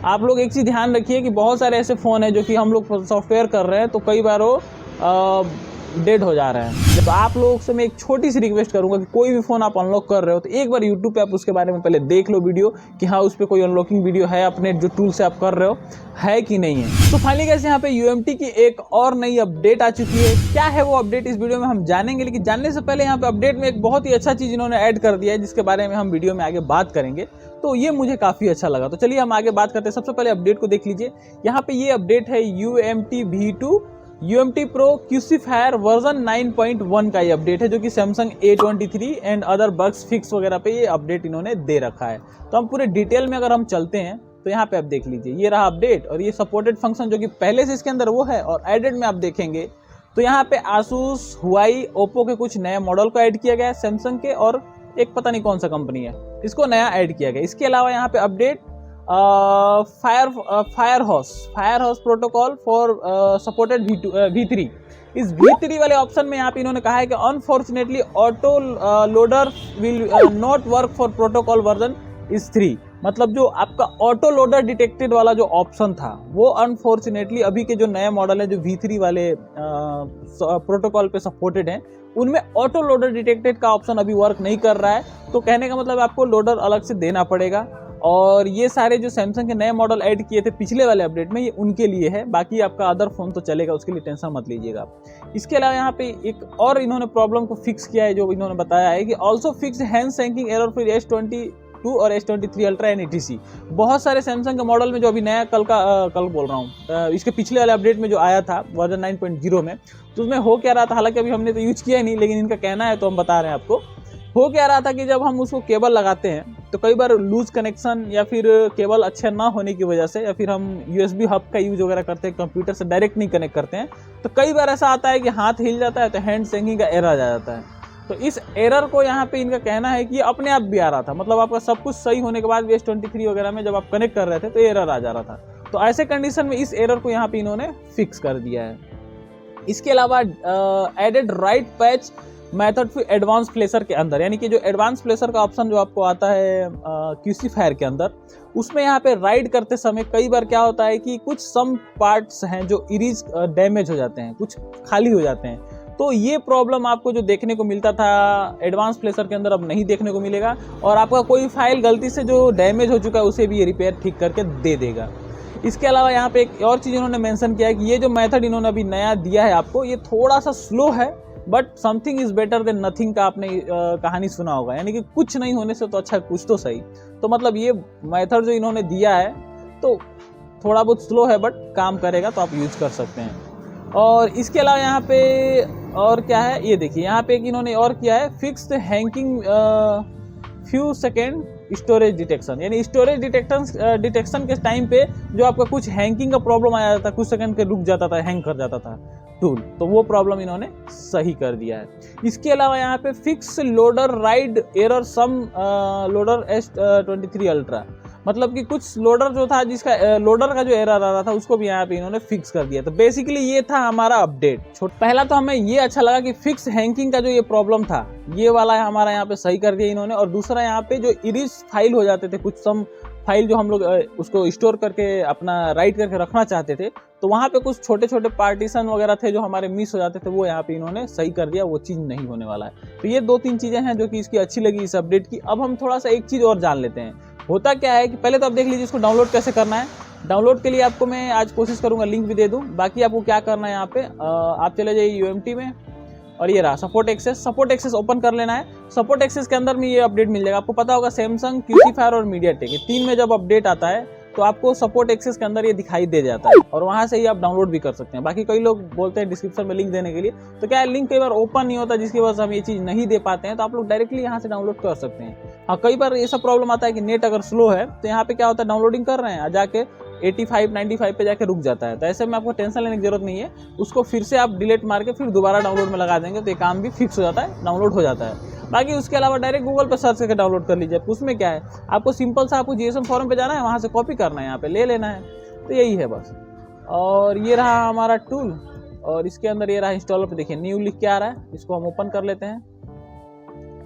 आप लोग एक चीज़ ध्यान रखिए कि बहुत सारे ऐसे फ़ोन हैं जो कि हम लोग सॉफ्टवेयर कर रहे हैं तो कई बार वो डेड हो जा रहे हैं। जब आप लोगों से मैं एक छोटी सी रिक्वेस्ट करूंगा कि कोई भी फ़ोन आप अनलॉक कर रहे हो तो एक बार यूट्यूब पे आप उसके बारे में पहले देख लो वीडियो कि हाँ उस पर कोई अनलॉकिंग वीडियो है, अपने जो टूल से आप कर रहे हो है कि नहीं है। तो फाइनली कैसे यहाँ पे UMT की एक और नई अपडेट आ चुकी है। क्या है वो अपडेट इस वीडियो में हम जानेंगे, लेकिन जानने से पहले यहाँ पे अपडेट में एक बहुत ही अच्छा चीज़ इन्होंने ऐड कर दिया है जिसके बारे में हम वीडियो में आगे बात करेंगे। तो ये मुझे काफ़ी अच्छा लगा। तो चलिए हम आगे बात करते हैं। सबसे पहले अपडेट को देख लीजिए। यहाँ पे ये अपडेट है UMT V2 UMT Pro QCFire version 9.1 का ये अपडेट है जो कि Samsung A23 and other bugs fix वगैरह पे ये अपडेट इन्होंने दे रखा है। तो हम पूरे डिटेल में अगर हम चलते हैं तो यहाँ पे आप देख लीजिए, ये रहा अपडेट और ये सपोर्टेड फंक्शन जो कि पहले से इसके अंदर वो है। और एडेड में आप देखेंगे तो यहाँ पे Asus, Huawei, Oppo के कुछ नए मॉडल को ऐड किया गया है, Samsung के और एक पता नहीं कौन सा कंपनी है इसको नया ऐड किया गया। इसके अलावा यहाँ पे update firehose protocol for supported V3। इस V3 वाले ऑप्शन में यहाँ पे इन्होंने कहा है कि unfortunately auto loader will not work for protocol version इस 3। मतलब जो आपका ऑटो लोडर डिटेक्टेड वाला जो ऑप्शन था वो अनफॉर्चुनेटली अभी के जो नए मॉडल है जो V3 वाले प्रोटोकॉल पे सपोर्टेड हैं उनमें ऑटो लोडर डिटेक्टेड का ऑप्शन अभी वर्क नहीं कर रहा है। तो कहने का मतलब आपको लोडर अलग से देना पड़ेगा। और ये सारे जो सैमसंग के नए मॉडल ऐड किए थे पिछले वाले अपडेट में ये उनके लिए है, बाकी आपका अदर फोन तो चलेगा, उसके लिए टेंशन मत लीजिएगा। इसके अलावा यहाँ पे एक और इन्होंने प्रॉब्लम को फिक्स किया है जो इन्होंने बताया है कि also fix handshaking error for S22 और S23 अल्ट्रा एंड ETC। बहुत सारे सैमसंग के मॉडल में जो अभी नया कल बोल रहा हूँ इसके पिछले वाले अपडेट में जो आया था वर्जन 9.0 में, तो उसमें हो क्या रहा था, हालांकि अभी हमने तो यूज किया ही नहीं लेकिन इनका कहना है तो हम बता रहे हैं आपको। हो क्या रहा था कि जब हम उसको केबल लगाते हैं तो कई बार लूज कनेक्शन या फिर केबल अच्छे ना होने की वजह से या फिर हम USB हब का यूज वगैरह करते हैं, कंप्यूटर से डायरेक्ट नहीं कनेक्ट करते हैं, तो कई बार ऐसा आता है कि हाथ हिल जाता है तो हैंड सैंकिंग का एरर आ जाता है। तो इस एरर को यहाँ पे इनका कहना है कि अपने आप भी आ रहा था, मतलब आपका सब कुछ सही होने के बाद भी S23 वगैरह में जब आप कनेक्ट कर रहे थे तो एरर आ जा रहा था। तो ऐसे कंडीशन में इस एरर को यहाँ पे इन्होंने फिक्स कर दिया है। इसके अलावा एडेड राइट पैच मेथड फिर एडवांस प्लेसर के अंदर, यानी कि जो एडवांस प्लेसर का ऑप्शन जो आपको आता है QCFire के अंदर, उसमें यहाँ पे राइड करते समय कई बार क्या होता है कि कुछ सम पार्ट्स हैं जो इरीज डैमेज हो जाते हैं, कुछ खाली हो जाते हैं। तो ये प्रॉब्लम आपको जो देखने को मिलता था एडवांस प्लेसर के अंदर अब नहीं देखने को मिलेगा और आपका कोई फाइल गलती से जो डैमेज हो चुका है उसे भी ये रिपेयर ठीक करके दे देगा। इसके अलावा यहाँ पे एक और चीज़ इन्होंने मेंशन किया है कि ये जो मेथड इन्होंने अभी नया दिया है आपको, ये थोड़ा सा स्लो है but something is better than nothing का आपने कहानी सुना होगा, यानी कि कुछ नहीं होने से तो अच्छा कुछ तो सही। तो मतलब ये मेथड जो इन्होंने दिया है तो थोड़ा बहुत स्लो है बट काम करेगा, तो आप यूज कर सकते हैं। और इसके अलावा यहाँ पे और क्या है ये देखिए, यहाँ पे इन्होंने और किया है fixed Henking few second storage detection, यानी स्टोरेज डिटेक्शन के टाइम पे जो आपका कुछ हैंकिंग का प्रॉब्लम आ जाता था, कुछ सेकंड के रुक जाता था, हैंग कर जाता था टूल, तो वो प्रॉब्लम इन्होंने सही कर दिया है। इसके अलावा यहाँ पे फिक्स लोडर राइड एरर सम लोडर S23 अल्ट्रा, मतलब कि कुछ लोडर जो था जिसका लोडर का जो एरर आ रहा था उसको भी यहाँ पे इन्होंने फिक्स कर दिया। तो बेसिकली ये था हमारा अपडेट। पहला तो हमें ये अच्छा लगा कि फिक्स हैंकिंग का जो ये प्रॉब्लम था ये वाला हमारा यहाँ पे सही कर दिया इन्होंने। और दूसरा यहाँ पे जो इरीज फाइल हो जाते थे, कुछ सम फाइल जो हम लोग उसको स्टोर करके अपना राइट करके रखना चाहते थे, तो वहाँ पे कुछ छोटे छोटे पार्टीशन वगैरह थे जो हमारे मिस हो जाते थे, वो यहाँ पे इन्होंने सही कर दिया, वो चीज़ नहीं होने वाला है। तो ये 2-3 चीज़ें हैं जो कि इसकी अच्छी लगी इस अपडेट की। अब हम थोड़ा सा एक चीज़ और जान लेते हैं। होता क्या है कि पहले तो आप देख लीजिए इसको डाउनलोड कैसे करना है। डाउनलोड के लिए आपको मैं आज कोशिश करूँगा लिंक भी दे दूँ। बाकी आपको क्या करना है, यहाँ पे आप चले जाइए UMT में और ये रहा सपोर्ट एक्सेस ओपन कर लेना है। सपोर्ट एक्सेस के अंदर में ये अपडेट मिल जाएगा। आपको पता होगा सैमसंग, QCFire और मीडियाटेक, ये 3 में जब अपडेट आता है तो आपको सपोर्ट एक्सेस के अंदर ये दिखाई दे जाता है और वहाँ से ही आप डाउनलोड भी कर सकते हैं। बाकी कई लोग बोलते हैं डिस्क्रिप्शन में लिंक देने के लिए, तो क्या है लिंक कई बार ओपन नहीं होता जिसकी वजह से हम ये चीज़ नहीं दे पाते हैं, तो आप लोग डायरेक्टली यहाँ से डाउनलोड कर सकते हैं। हाँ, कई बार ये सब प्रॉब्लम आता है कि नेट अगर स्लो है तो यहाँ पे क्या होता है डाउनलोडिंग कर रहे हैं जाके 85-95 पे जाके रुक जाता है। तो ऐसे में आपको टेंशन लेने की जरूरत नहीं है, उसको फिर से आप डिलीट मार के फिर दोबारा डाउनलोड में लगा देंगे तो ये काम भी फिक्स हो जाता है, डाउनलोड हो जाता है। बाकी उसके अलावा डायरेक्ट गूगल पर सर्च करके डाउनलोड कर लीजिए। उसमें क्या है, आपको सिंपल सा आपको GSM फॉरम पे जाना है, वहाँ से कॉपी करना है, यहाँ पे ले लेना है, तो यही है बस। और ये रहा हमारा टूल और इसके अंदर ये रहा इंस्टॉलर पे, देखिए न्यू लिख के आ रहा है, इसको हम ओपन कर लेते हैं।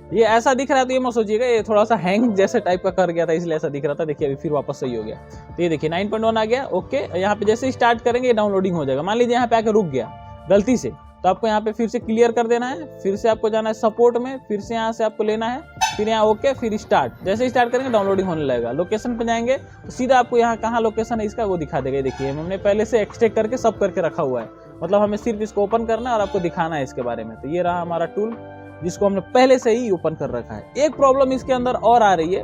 ये ऐसा दिख रहा है तो ये मत सोचिएगा, ये थोड़ा सा हैंग जैसे टाइप का कर गया था इसलिए ऐसा दिख रहा था। देखिए अभी फिर वापस सही हो गया। तो ये देखिए 9.1 आ गया। ओके, यहाँ पे जैसे स्टार्ट करेंगे डाउनलोडिंग हो जाएगा। मान लीजिए यहाँ पे आके रुक गया गलती से, तो आपको यहाँ पे फिर से क्लियर कर देना है, फिर से आपको जाना है सपोर्ट में, फिर से यहाँ से आपको लेना है, फिर यहाँ ओके, फिर स्टार्ट। जैसे स्टार्ट करेंगे डाउनलोडिंग होने लगेगा। लोकेशन पे जाएंगे तो सीधा आपको यहाँ कहाँ लोकेशन है इसका वो दिखा देगा। देखिए हमने पहले से एक्सट्रैक्ट करके सब करके रखा हुआ है, मतलब हमें सिर्फ इसको ओपन करना है और आपको दिखाना है इसके बारे में। तो ये रहा हमारा टूल जिसको हमने पहले से ही ओपन कर रखा है। एक प्रॉब्लम इसके अंदर और आ रही है,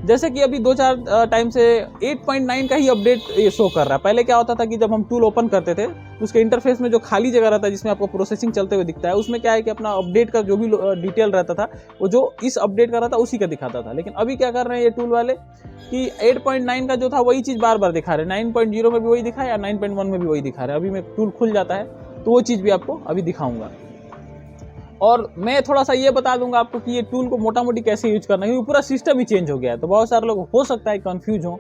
जैसे कि अभी 2-4 टाइम से 8.9 का ही अपडेट ये शो कर रहा है। पहले क्या होता था कि जब हम टूल ओपन करते थे उसके इंटरफेस में जो खाली जगह रहता है जिसमें आपको प्रोसेसिंग चलते हुए दिखता है, उसमें क्या है कि अपना अपडेट का जो भी डिटेल रहता था वो जो इस अपडेट का रहता उसी का दिखाता था। लेकिन अभी क्या कर रहे हैं ये टूल वाले कि 8.9 का जो था वही चीज़ बार बार दिखा रहे हैं। 9.0 में भी वही दिखा है या 9.1 में भी वही दिखा रहे हैं। अभी मैं टूल खुल जाता है तो वो चीज़ भी आपको अभी दिखाऊंगा। और मैं थोड़ा सा ये बता दूंगा आपको कि ये टूल को मोटा मोटी कैसे यूज करना है, क्योंकि पूरा सिस्टम ही चेंज हो गया है। तो बहुत सारे लोग हो सकता है कंफ्यूज हो,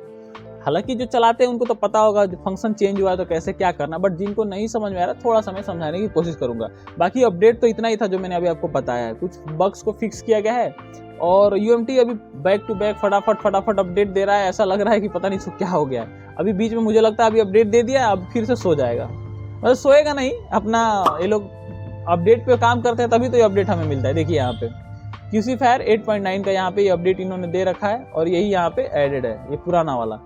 हालांकि जो चलाते हैं उनको तो पता होगा जो फंक्शन चेंज हुआ है तो कैसे क्या करना, बट जिनको नहीं समझ में आ रहा थोड़ा सा मैं समझाने की कोशिश करूंगा। बाकी अपडेट तो इतना ही था जो मैंने अभी आपको बताया है। कुछ बग्स को फिक्स किया गया है और UMT अभी बैक टू बैक फटाफट अपडेट दे रहा है। ऐसा लग रहा है कि पता नहीं क्या हो गया है। अभी बीच में मुझे लगता है अभी अपडेट दे दिया, अब फिर से सो जाएगा, मतलब सोएगा नहीं, अपना ये लोग अपडेट पे काम करते हैं तभी तो ये अपडेट हमें मिलता है। देखिए यहाँ पे QC Fire 8.9 का यहाँ पे ये अपडेट इन्होंने दे रखा है और यही यहाँ पे एडेड है, ये पुराना वाला।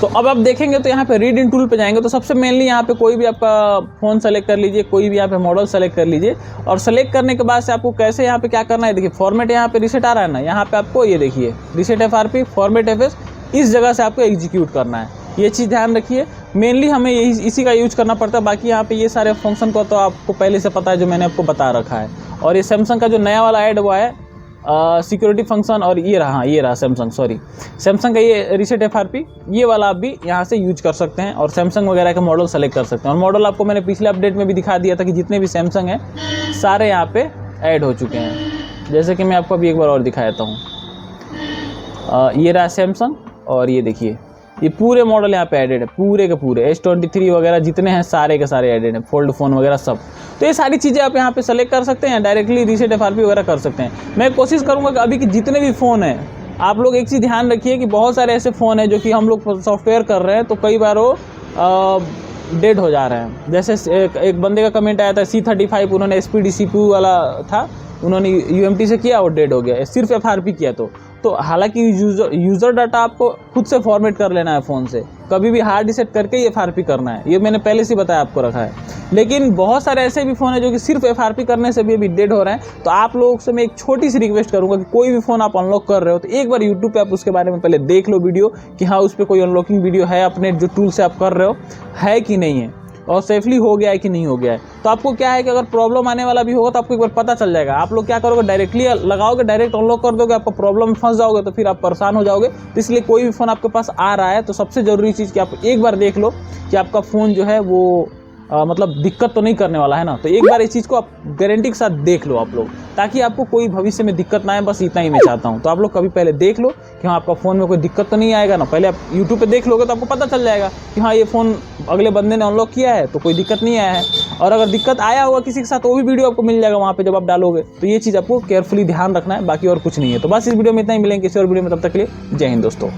तो अब आप देखेंगे तो यहाँ पे रीड इन टूल पे जाएंगे तो सबसे मेनली यहाँ पे कोई भी आपका फ़ोन सेलेक्ट कर लीजिए, कोई भी यहाँ पे मॉडल सेलेक्ट कर लीजिए और सेलेक्ट करने के बाद से आपको कैसे यहाँ पे क्या करना है। देखिए फॉर्मेट यहाँ पे रीसेट आ रहा है ना, यहाँ पे आपको ये देखिए रीसेट FRP फॉर्मेट FS इस जगह से आपको एग्जीक्यूट करना है। ये चीज़ ध्यान रखिए, मेनली हमें इसी का यूज करना पड़ता है। बाकी यहाँ पे ये सारे फंक्शन को तो आपको पहले से पता है जो मैंने आपको बता रखा है। और ये सैमसंग का जो नया वाला ऐड हुआ है सिक्योरिटी फंक्शन, और ये रहा सैमसंग का ये रीसेट FRP, ये वाला आप भी यहाँ से यूज कर सकते हैं और सैमसंग वगैरह का मॉडल सेलेक्ट कर सकते हैं। और मॉडल आपको मैंने पिछले अपडेट में भी दिखा दिया था कि जितने भी सैमसंग हैं सारे यहाँ पे ऐड हो चुके हैं। जैसे कि मैं आपको अभी एक बार और दिखा देता हूँ। ये रहा सैमसंग और ये देखिए ये पूरे मॉडल यहाँ पे एडेड है, पूरे के पूरे S23 वगैरह जितने हैं सारे के सारे एडेड हैं, फोल्ड फ़ोन वगैरह सब। तो ये सारी चीज़ें आप यहाँ पे सेलेक्ट कर सकते हैं, डायरेक्टली रीसेट FRP वगैरह कर सकते हैं। मैं कोशिश करूँगा कि अभी के जितने भी फ़ोन हैं, आप लोग एक चीज़ ध्यान रखिए कि बहुत सारे ऐसे फ़ोन हैं जो कि हम लोग सॉफ्टवेयर कर रहे हैं तो कई बार वो डेड हो जा रहे हैं। जैसे एक बंदे का कमेंट आया था C35, उन्होंने SPD CPU वाला था, उन्होंने UMT से किया और डेड हो गया, सिर्फ FRP किया। तो हालांकि यूज़र डाटा आपको खुद से फॉर्मेट कर लेना है फ़ोन से, कभी भी हार्ड रीसेट करके ये FRP करना है, ये मैंने पहले से बताया आपको रखा है। लेकिन बहुत सारे ऐसे भी फ़ोन है जो कि सिर्फ FRP करने से भी अभी डेड हो रहे हैं। तो आप लोगों से मैं एक छोटी सी रिक्वेस्ट करूंगा कि कोई भी फ़ोन आप अनलॉक कर रहे हो तो एक बार यूट्यूब पे आप उसके बारे में पहले देख लो वीडियो कि हाँ उस पर कोई अनलॉकिंग वीडियो है, अपने जो टूल से आप कर रहे हो है कि नहीं है, और सेफली हो गया है कि नहीं हो गया है। तो आपको क्या है कि अगर प्रॉब्लम आने वाला भी होगा तो आपको एक बार पता चल जाएगा। आप लोग क्या करोगे, डायरेक्टली लगाओगे, डायरेक्ट अनलॉक कर दोगे, आपको प्रॉब्लम में फंस जाओगे तो फिर आप परेशान हो जाओगे। तो इसलिए कोई भी फ़ोन आपके पास आ रहा है तो सबसे ज़रूरी चीज़ कि आप एक बार देख लो कि आपका फ़ोन जो है वो मतलब दिक्कत तो नहीं करने वाला है ना। तो एक बार इस चीज़ को आप गारंटी के साथ देख लो आप लोग, ताकि आपको कोई भविष्य में दिक्कत ना आए, बस इतना ही मैं चाहता हूँ। तो आप लोग कभी पहले देख लो कि हाँ आपका फ़ोन में कोई दिक्कत तो नहीं आएगा ना। पहले आप यूट्यूब पे देख लोगे तो आपको पता चल जाएगा कि हाँ ये फ़ोन अगले बंदे ने अनलॉक किया है तो कोई दिक्कत नहीं आया है। और अगर दिक्कत आया होगा किसी के साथ तो वो भी वीडियो आपको मिल जाएगा वहाँ पे जब आप डालोगे। तो ये चीज़ आपको केयरफुली ध्यान रखना है, बाकी और कुछ नहीं है। तो बस इस वीडियो में इतना ही, मिलेंगे किसी और वीडियो में, तब तक के लिए जय हिंद दोस्तों।